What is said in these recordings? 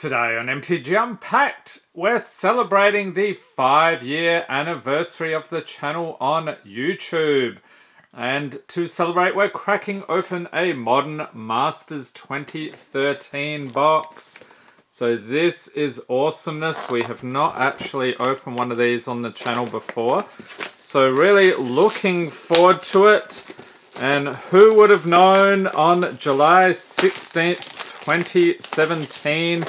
Today on MTG Unpacked, we're celebrating the 5-year anniversary of the channel on YouTube. And to celebrate, we're cracking open a Modern Masters 2013 box. So this is awesomeness. We have not actually opened one of these on the channel before. So really looking forward to it. And who would have known on July 16th, 2017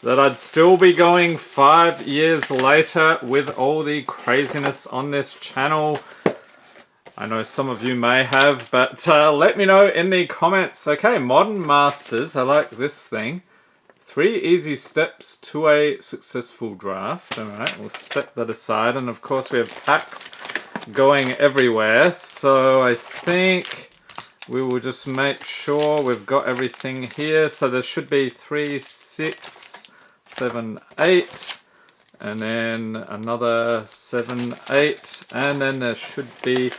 that I'd still be going 5 years later with all the craziness on this channel. I know some of you may have, but let me know in the comments. Okay, Modern Masters, I like this thing. 3 easy steps to a successful draft. Alright, we'll set that aside. And of course we have packs going everywhere. So I think we will just make sure we've got everything here. So there should be 3, 6, 7, 8, and then another 7, 8, and then there should be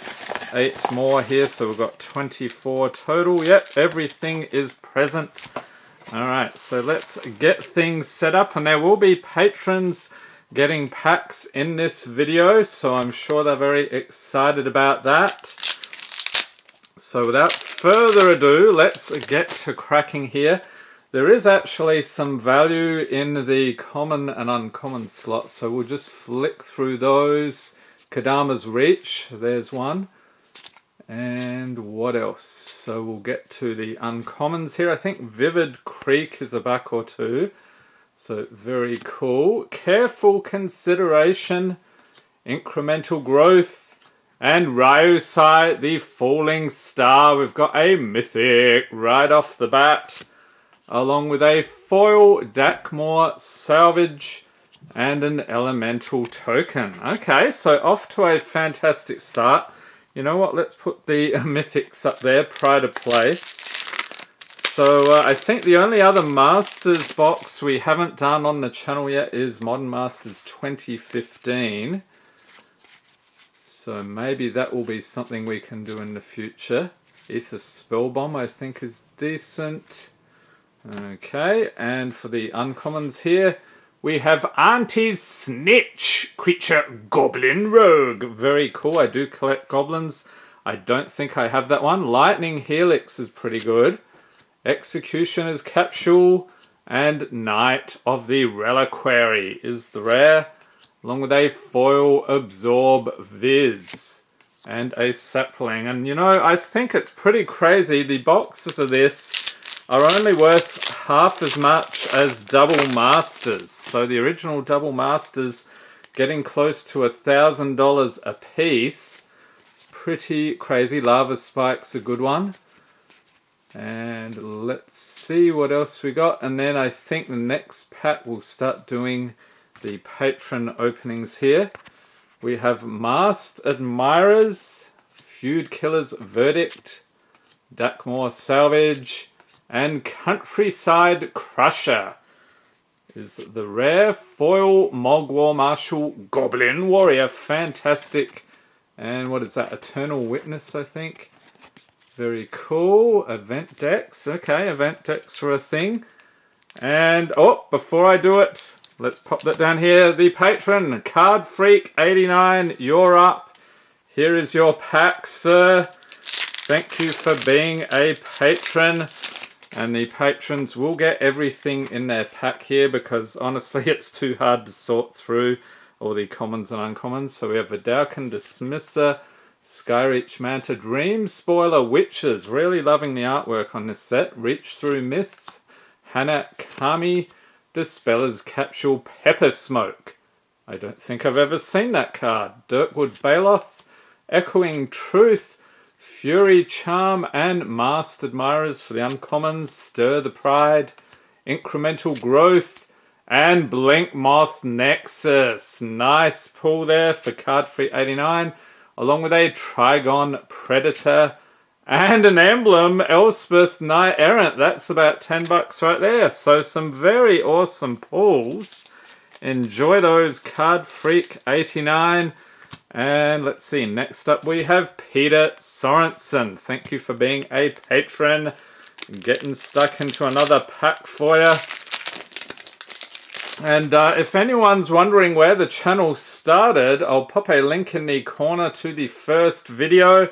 8 more here, so we've got 24 total. Yep, everything is present. Alright, so let's get things set up, and there will be patrons getting packs in this video, so I'm sure they're very excited about that. So without further ado, let's get to cracking here. There is actually some value in the common and uncommon slots, so we'll just flick through those. Kadama's Reach, there's one. And what else? So we'll get to the uncommons here. I think Vivid Creek is a back or two. So very cool. Careful Consideration, Incremental Growth, and Ryusai, the Falling Star. We've got a mythic right off the bat, along with a foil Dakmor Salvage and an elemental token. Okay, so off to a fantastic start. You know what, let's put the mythics up there, pride of place. So I think the only other Masters box we haven't done on the channel yet is Modern Masters 2015. So maybe that will be something we can do in the future. Ether Spellbomb I think is decent. Okay, and for the uncommons here, we have Auntie's Snitch, Creature Goblin Rogue. Very cool, I do collect goblins. I don't think I have that one. Lightning Helix is pretty good. Executioner's Capsule and Knight of the Reliquary is the rare, along with a foil Absorb Viz and a sapling. And you know, I think it's pretty crazy. The boxes of this are only worth half as much as Double Masters. So the original Double Masters getting close to $1,000 a piece. It's pretty crazy. Lava Spike's a good one. And let's see what else we got. And then I think the next pack we'll start doing the patron openings here. We have Masked Admirers, Feud Killer's Verdict, Dakmor Salvage, and Countryside Crusher is the rare foil Mogwar Marshal Goblin Warrior. Fantastic. And what is that? Eternal Witness, I think. Very cool. Event decks. Okay, event decks are a thing. And, oh, before I do it, let's pop that down here. The patron, Card Freak 89, you're up. Here is your pack, sir. Thank you for being a patron. And the patrons will get everything in their pack here because honestly it's too hard to sort through all the commons and uncommons. So we have Vidalcan Dismisser, Skyreach Manta, Dream Spoiler Witches. Really loving the artwork on this set. Reach Through Mists, Hana Kami, Dispeller's Capsule, Pepper Smoke. I don't think I've ever seen that card. Dirkwood Baloth, Echoing Truth, Fury Charm, and Masked Admirers for the uncommons. Stir the Pride, Incremental Growth, and Blink Moth Nexus. Nice pull there for Card Free 89, along with a Trigon Predator and an emblem, Elspeth Knight Errant. That's about $10 right there. So some very awesome pulls. Enjoy those, Card Freak 89. And let's see, next up we have Peter Sorensen. Thank you for being a patron. Getting stuck into another pack for you. And if anyone's wondering where the channel started, I'll pop a link in the corner to the first video.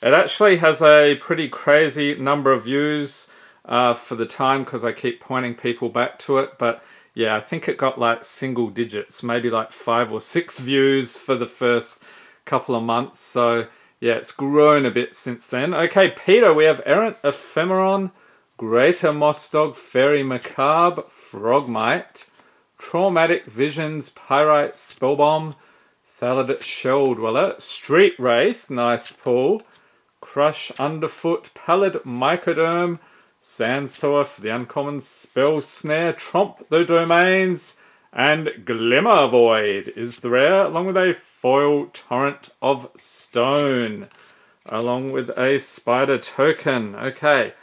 It actually has a pretty crazy number of views for the time because I keep pointing people back to it. But yeah, I think it got like single digits, maybe like 5 or 6 views for the first couple of months. So yeah, it's grown a bit since then. Okay, Peter, we have Errant Ephemeron, Greater Moss Dog, Fairy Macabre, Frogmite, Traumatic Visions, Pyrite Spellbomb, Thalid Shell Dweller, Street Wraith, nice pull, Crush Underfoot, Pallid Mycoderm, Sandsower for the uncommon, Spell Snare, Tromp the Domains, and Glimmer Void is the rare, along with a foil Torrent of Stone, along with a Spider Token. Okay.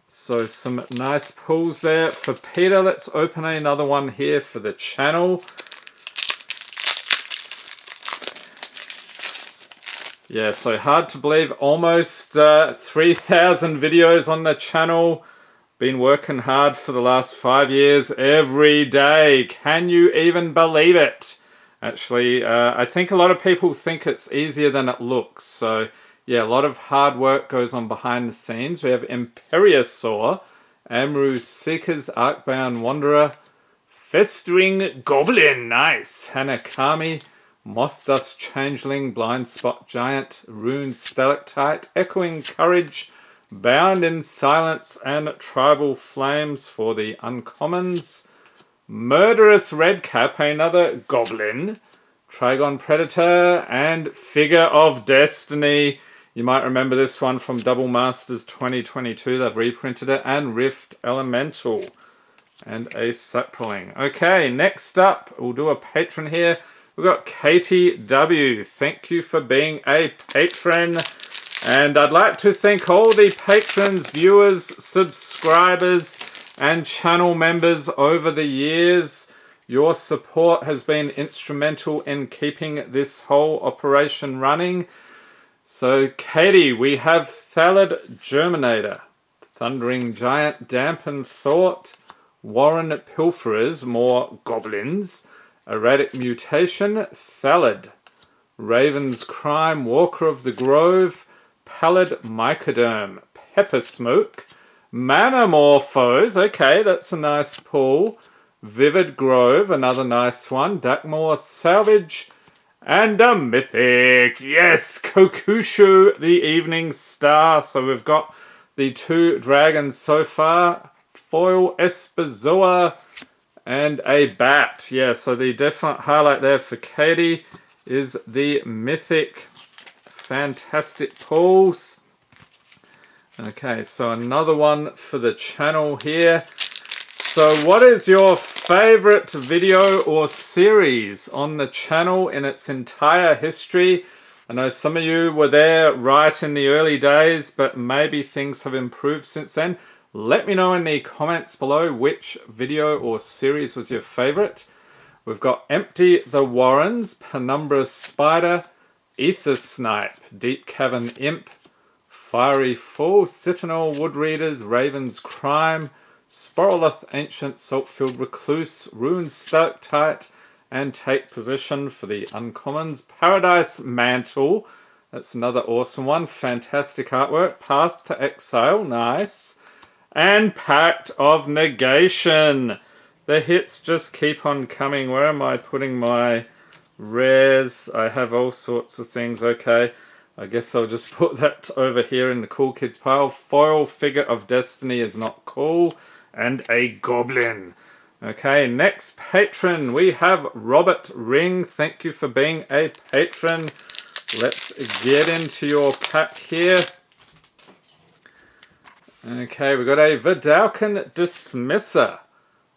So some nice pulls there for Peter. Let's open another one here for the channel. Yeah, so hard to believe, almost 3,000 videos on the channel. Been working hard for the last 5 years every day. Can you even believe it? Actually, I think a lot of people think it's easier than it looks. So yeah, a lot of hard work goes on behind the scenes. We have Imperiosaur, Amru Seekers, Arcbound Wanderer, Festering Goblin, nice, Hanakami, Moth Dust Changeling, Blind Spot Giant, Rune Stalactite, Echoing Courage, Bound in Silence, and Tribal Flames for the uncommons. Murderous Redcap, another Goblin, Trigon Predator, and Figure of Destiny. You might remember this one from Double Masters 2022. They've reprinted it. And Rift Elemental. And a Sapling. Okay, next up, we'll do a patron here. We've got Katie W. Thank you for being a patron. And I'd like to thank all the patrons, viewers, subscribers, and channel members over the years. Your support has been instrumental in keeping this whole operation running. So, Katie, we have Thalid Germinator, Thundering Giant, Dampened Thought, Warren Pilferers, more goblins, Erratic Mutation, Thalid, Raven's Crime, Walker of the Grove, Pallid Mycoderm, Pepper Smoke, Manamorphose, okay, that's a nice pull, Vivid Grove, another nice one, Dakmore Salvage, and a mythic, yes, Kokushu, the Evening Star. So we've got the 2 dragons so far, foil Espazoa, and a bat. Yeah, so the definite highlight there for Katie is the mythic. Fantastic pulls. Okay, so another one for the channel here. So what is your favorite video or series on the channel in its entire history? I know some of you were there right in the early days, but maybe things have improved since then. Let me know in the comments below which video or series was your favorite. We've got Empty the Warrens, Penumbra Spider, Ether Snipe, Deep Cavern Imp, Fiery Fall, Citadel Woodreaders, Raven's Crime, Sporolith Ancient Saltfield Recluse, Rune Stalactite, and Take Position for the uncommons. Paradise Mantle, that's another awesome one. Fantastic artwork. Path to Exile, nice. And Pact of Negation. The hits just keep on coming. Where am I putting my rares? I have all sorts of things. Okay, I guess I'll just put that over here in the cool kids pile. Foil Figure of Destiny is not cool. And a Goblin. Okay, next patron, we have Robert Ring. Thank you for being a patron. Let's get into your pack here. Okay, we've got a Vidalcan Dismisser,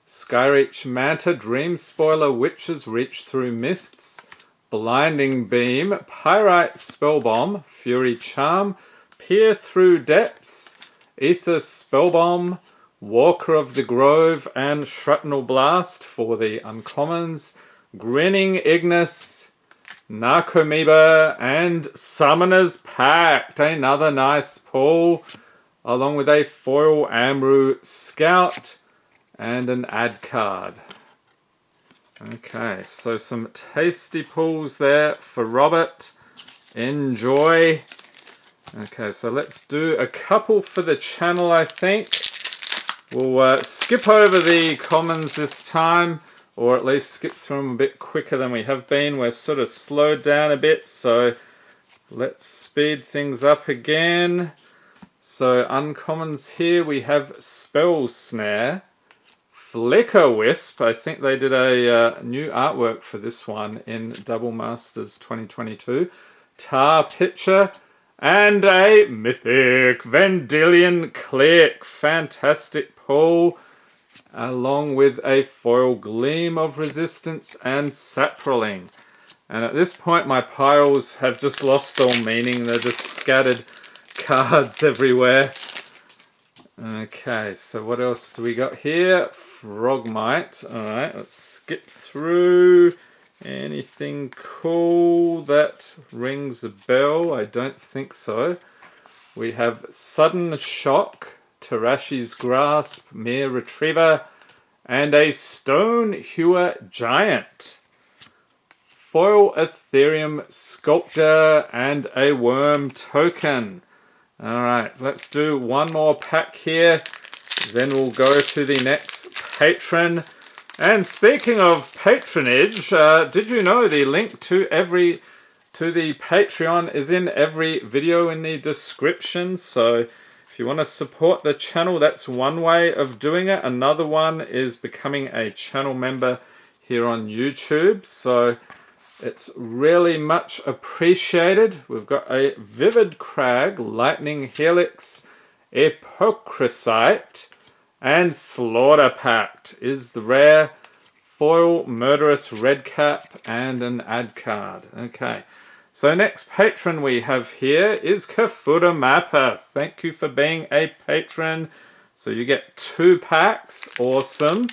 Skyreach Manta, Dream Spoiler, Witches Reach Through Mists, Blinding Beam, Pyrite Spellbomb, Fury Charm, Peer Through Depths, Ether Spellbomb, Walker of the Grove, and Shrapnel Blast for the uncommons, Grinning Ignis, Narcomoeba, and Summoner's Pact. Another nice pull, along with a foil Amru Scout and an ad card. Okay, so some tasty pulls there for Robert. Enjoy. Okay, so let's do a couple for the channel, I think. We'll skip over the commons this time, or at least skip through them a bit quicker than we have been. We're sort of slowed down a bit, so let's speed things up again. So uncommons here, we have Spell Snare, Flicker Wisp. I think they did a new artwork for this one in Double Masters 2022. Tar Pitcher, and a mythic Vendilion Click. Fantastic pull, along with a foil Gleam of Resistance and Saproling. And at this point my piles have just lost all meaning. They're just scattered cards everywhere. Okay, so what else do we got here? Frogmite. Alright, let's skip through. Anything cool that rings a bell? I don't think so. We have Sudden Shock, Terashi's Grasp, Mere Retriever, and a Stone Hewer Giant. Foil Ethereum Sculptor, and a Worm Token. Alright, let's do one more pack here. Then we'll go to the next patron. And speaking of patronage, did you know the link to the Patreon is in every video in the description? So if you want to support the channel, that's one way of doing it. Another one is becoming a channel member here on YouTube. So it's really much appreciated. We've got a Vivid Crag, Lightning Helix, Epocrisite, and Slaughter Pact is the rare. Foil, Murderous Redcap, and an ad card. Okay, so next patron we have here is Kafuda Mappa. Thank you for being a patron. So you get 2 packs. Awesome.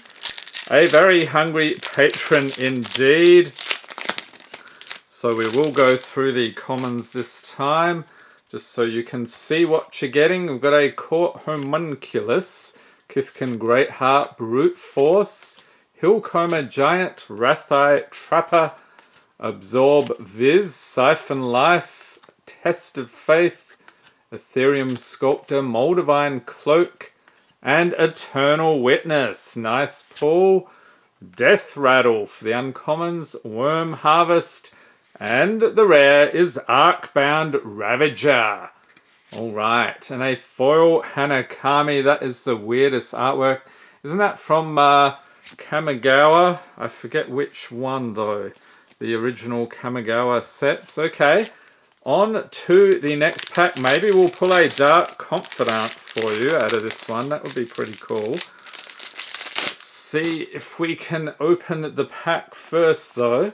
A very hungry patron indeed. So we will go through the commons this time, just so you can see what you're getting. We've got a Court Homunculus, Kithkin Greatheart, Brute Force, Hillcomber Giant, Rathai Trapper, Absorb Viz, Siphon Life, Test of Faith, Ethereum Sculptor, Moldavine Cloak, and Eternal Witness. Nice pull. Death Rattle for the uncommons, Worm Harvest, and the rare is Arcbound Ravager. Alright, and a foil Hanakami. That is the weirdest artwork. Isn't that from Kamigawa? I forget which one though. The original Kamigawa sets. Okay, on to the next pack. Maybe we'll pull a Dark Confidant for you out of this one. That would be pretty cool. Let's see if we can open the pack first though.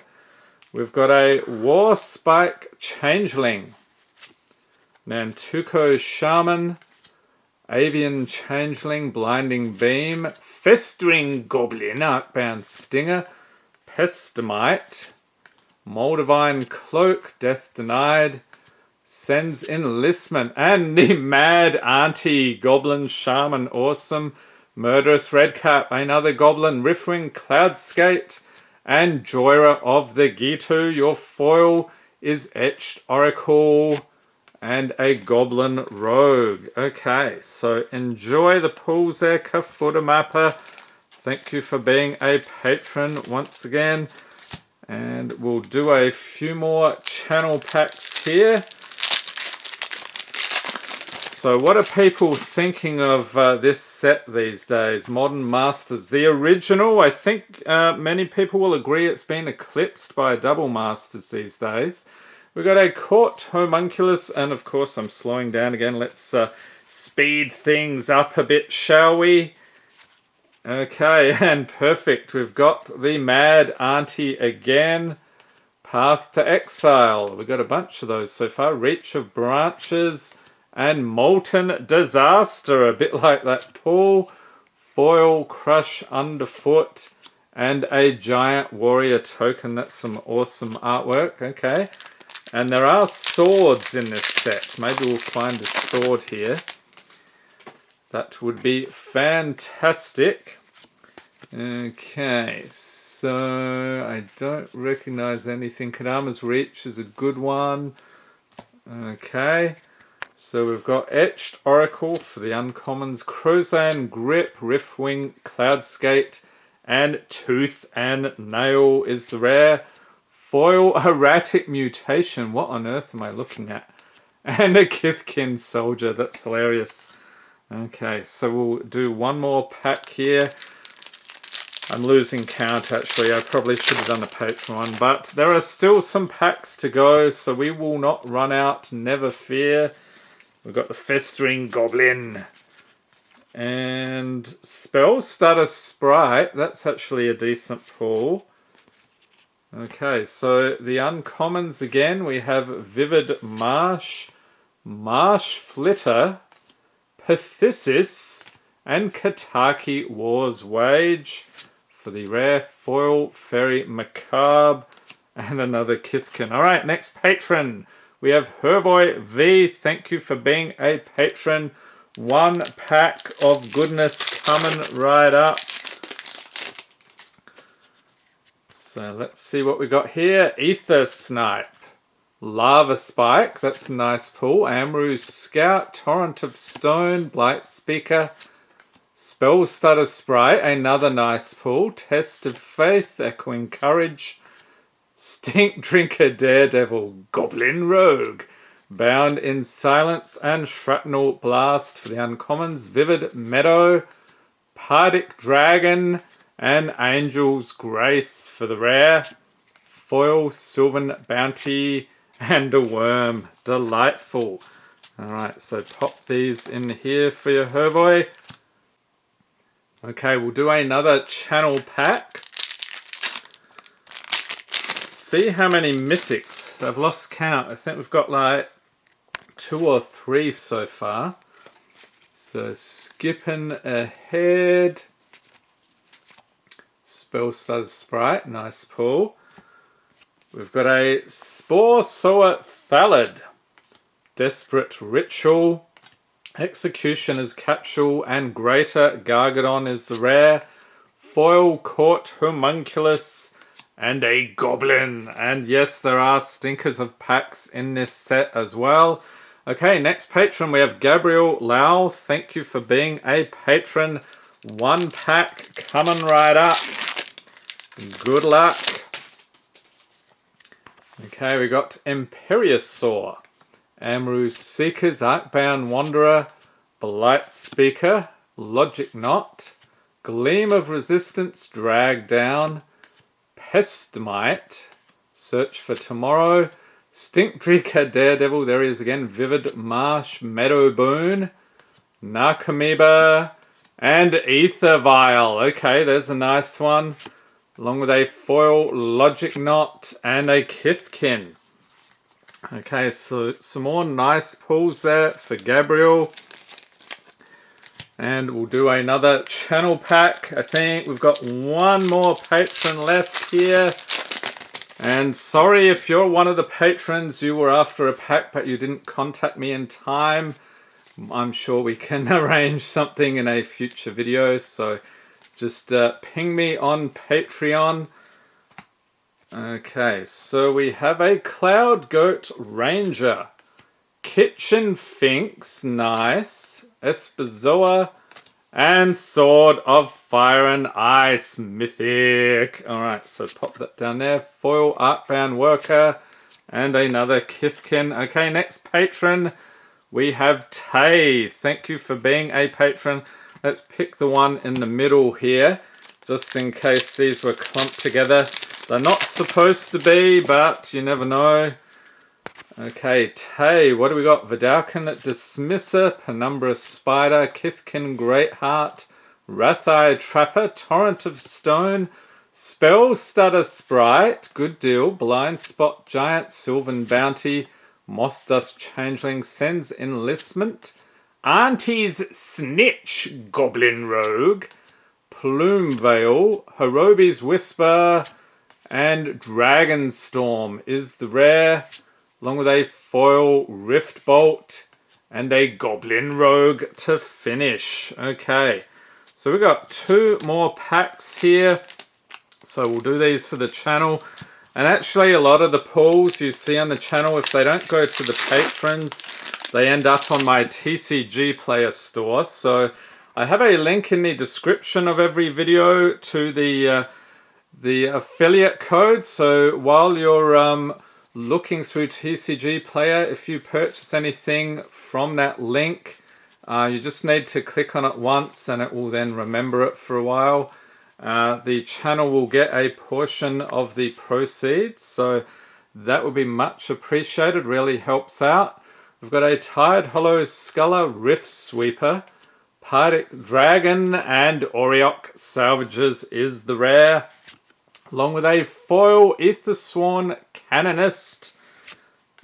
We've got a Warspike Changeling, Nantuko Shaman, Avian Changeling, Blinding Beam, Festering Goblin, Arcbound Stinger, Pestamite, Moldavine Cloak, Death Denied, Sends Enlistment, and the Mad Auntie Goblin Shaman. Awesome. Murderous Redcap, another Goblin, Riftwing, Cloudskate, and Joyra of the Gitu. Your foil is Etched Oracle and a Goblin Rogue. Okay, so enjoy the pulls there, Kafuda Mappa. Thank you for being a patron once again. And we'll do a few more channel packs here. So what are people thinking of this set these days? Modern Masters. The original, I think many people will agree it's been eclipsed by Double Masters these days. We've got a Court Homunculus, and of course I'm slowing down again. Let's speed things up a bit, shall we? Okay, and perfect. We've got the Mad Auntie again. Path to Exile. We've got a bunch of those so far. Reach of Branches and Molten Disaster. A bit like that pull. Foil Crush Underfoot and a Giant Warrior Token. That's some awesome artwork. Okay. And there are swords in this set. Maybe we'll find a sword here. That would be fantastic. Okay, So I don't recognize anything. Kadama's Reach is a good one. Okay. So we've got Etched Oracle for the uncommons, Crozan Grip, Riftwing, Cloudskate, and Tooth and Nail is the rare. Foil Erratic Mutation. What on earth am I looking at? And a Kithkin Soldier. That's hilarious. Okay, so we'll do one more pack here. I'm losing count actually. I probably should have done a Patreon one, but there are still some packs to go, so we will not run out, never fear. We've got the Festering Goblin and Spellstutter Sprite. That's actually a decent pull. Okay, so the uncommons again, we have Vivid Marsh, Marsh Flitter, Pathesis, and Kataki War's Wage. For the rare foil, Fairy Macabre, and another Kithkin. Alright, next patron. We have Hervoy V. Thank you for being a patron. One pack of goodness coming right up. So let's see what we got here. Ether Snipe. Lava Spike. That's a nice pull. Amru Scout. Torrent of Stone. Blight Speaker. Spellstutter Sprite. Another nice pull. Test of Faith. Echoing Courage. Stink Drinker Daredevil, Goblin Rogue, Bound in Silence, and Shrapnel Blast for the uncommons, Vivid Meadow, Pardic Dragon, and Angel's Grace for the rare, Foil, Sylvan Bounty, and a Worm. Delightful. Alright, so pop these in here for your Hervoy. Okay, we'll do another channel pack. See how many mythics. I've lost count. I think we've got like 2 or 3 so far. So skipping ahead. Spellstutter Sprite, nice pull. We've got a Spore Sower Thallid, Desperate Ritual, Executioner's Capsule, and Greater Gargadon is the rare. Foil Court Homunculus, and a Goblin. And yes, there are stinkers of packs in this set as well. Okay, next patron we have Gabriel Lau. Thank you for being a patron. One pack coming right up. Good luck. Okay, we got Imperiosaur, Amru Seekers, Arcbound Wanderer, Blight Speaker, Logic Knot, Gleam of Resistance, Drag Down, Pestamite, Search for Tomorrow, Stinkdrinker Daredevil, there he is again, Vivid Marsh, Meadow Boon, Narcomoeba, and Ether Vial. Okay, there's a nice one. Along with a foil Logic Knot and a Kithkin. Okay, so some more nice pulls there for Gabriel. And we'll do another channel pack. I think we've got one more patron left here. And sorry if you're one of the patrons, you were after a pack but you didn't contact me in time. I'm sure we can arrange something in a future video. So just ping me on Patreon. Okay, so we have a Cloud Goat Ranger. Kitchen Finks, nice. Espezoa, and Sword of Fire and Ice, mythic. Alright, so pop that down there. Foil Arcbound Worker, and another Kithkin. Okay, next patron, we have Tay. Thank you for being a patron. Let's pick the one in the middle here, just in case these were clumped together. They're not supposed to be, but you never know. Okay, Tay, what do we got? Vidalcan Dismisser, Penumbra Spider, Kithkin Greatheart, Rathai Trapper, Torrent of Stone, Spellstutter Sprite, good deal, Blind Spot Giant, Sylvan Bounty, Moth Dust Changeling, Sends Enlistment, Auntie's Snitch, Goblin Rogue, Plume Veil, Hirobi's Whisper, and Dragonstorm is the rare, along with a foil Rift Bolt and a Goblin Rogue to finish. Okay, so we've got 2 more packs here. So we'll do these for the channel. And actually a lot of the pulls you see on the channel, if they don't go to the patrons, they end up on my TCG Player store. So I have a link in the description of every video to the affiliate code. So while you're looking through TCG Player, if you purchase anything from that link, you just need to click on it once and it will then remember it for a while. The channel will get a portion of the proceeds, so that would be much appreciated, really helps out. We've got a Tired Hollow Sculler Rift Sweeper, Pardic Dragon, and Oriok Salvages is the rare, along with a foil Aethersworn Canonist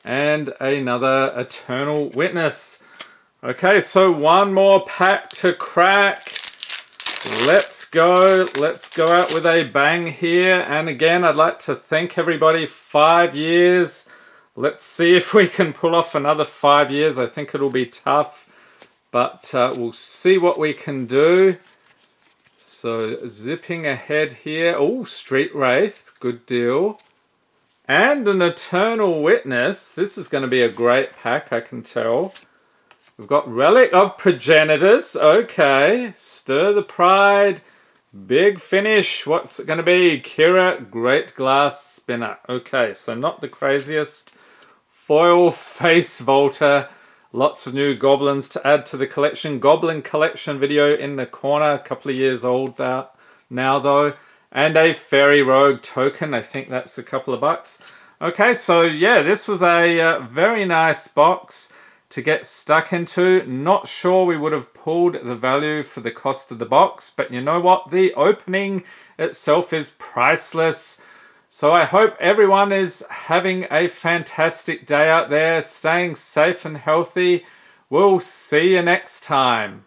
and another Eternal Witness. Okay, so one more pack to crack. Let's go out with a bang here. And again, I'd like to thank everybody. 5 years. Let's see if we can pull off another 5 years. I think it'll be tough, but we'll see what we can do. So zipping ahead here. Oh, Street Wraith, good deal. And an Eternal Witness. This is going to be a great pack, I can tell. We've got Relic of Progenitors. Okay. Stir the Pride. Big Finish. What's it going to be? Kira, Great Glass Spinner. Okay, so not the craziest. Foil Face Volta. Lots of new goblins to add to the collection. Goblin collection video in the corner. A couple of years old now though. And a Fairy Rogue token. I think that's a couple of bucks. Okay, so yeah, this was a very nice box to get stuck into. Not sure we would have pulled the value for the cost of the box, but you know what? The opening itself is priceless. So I hope everyone is having a fantastic day out there, staying safe and healthy. We'll see you next time.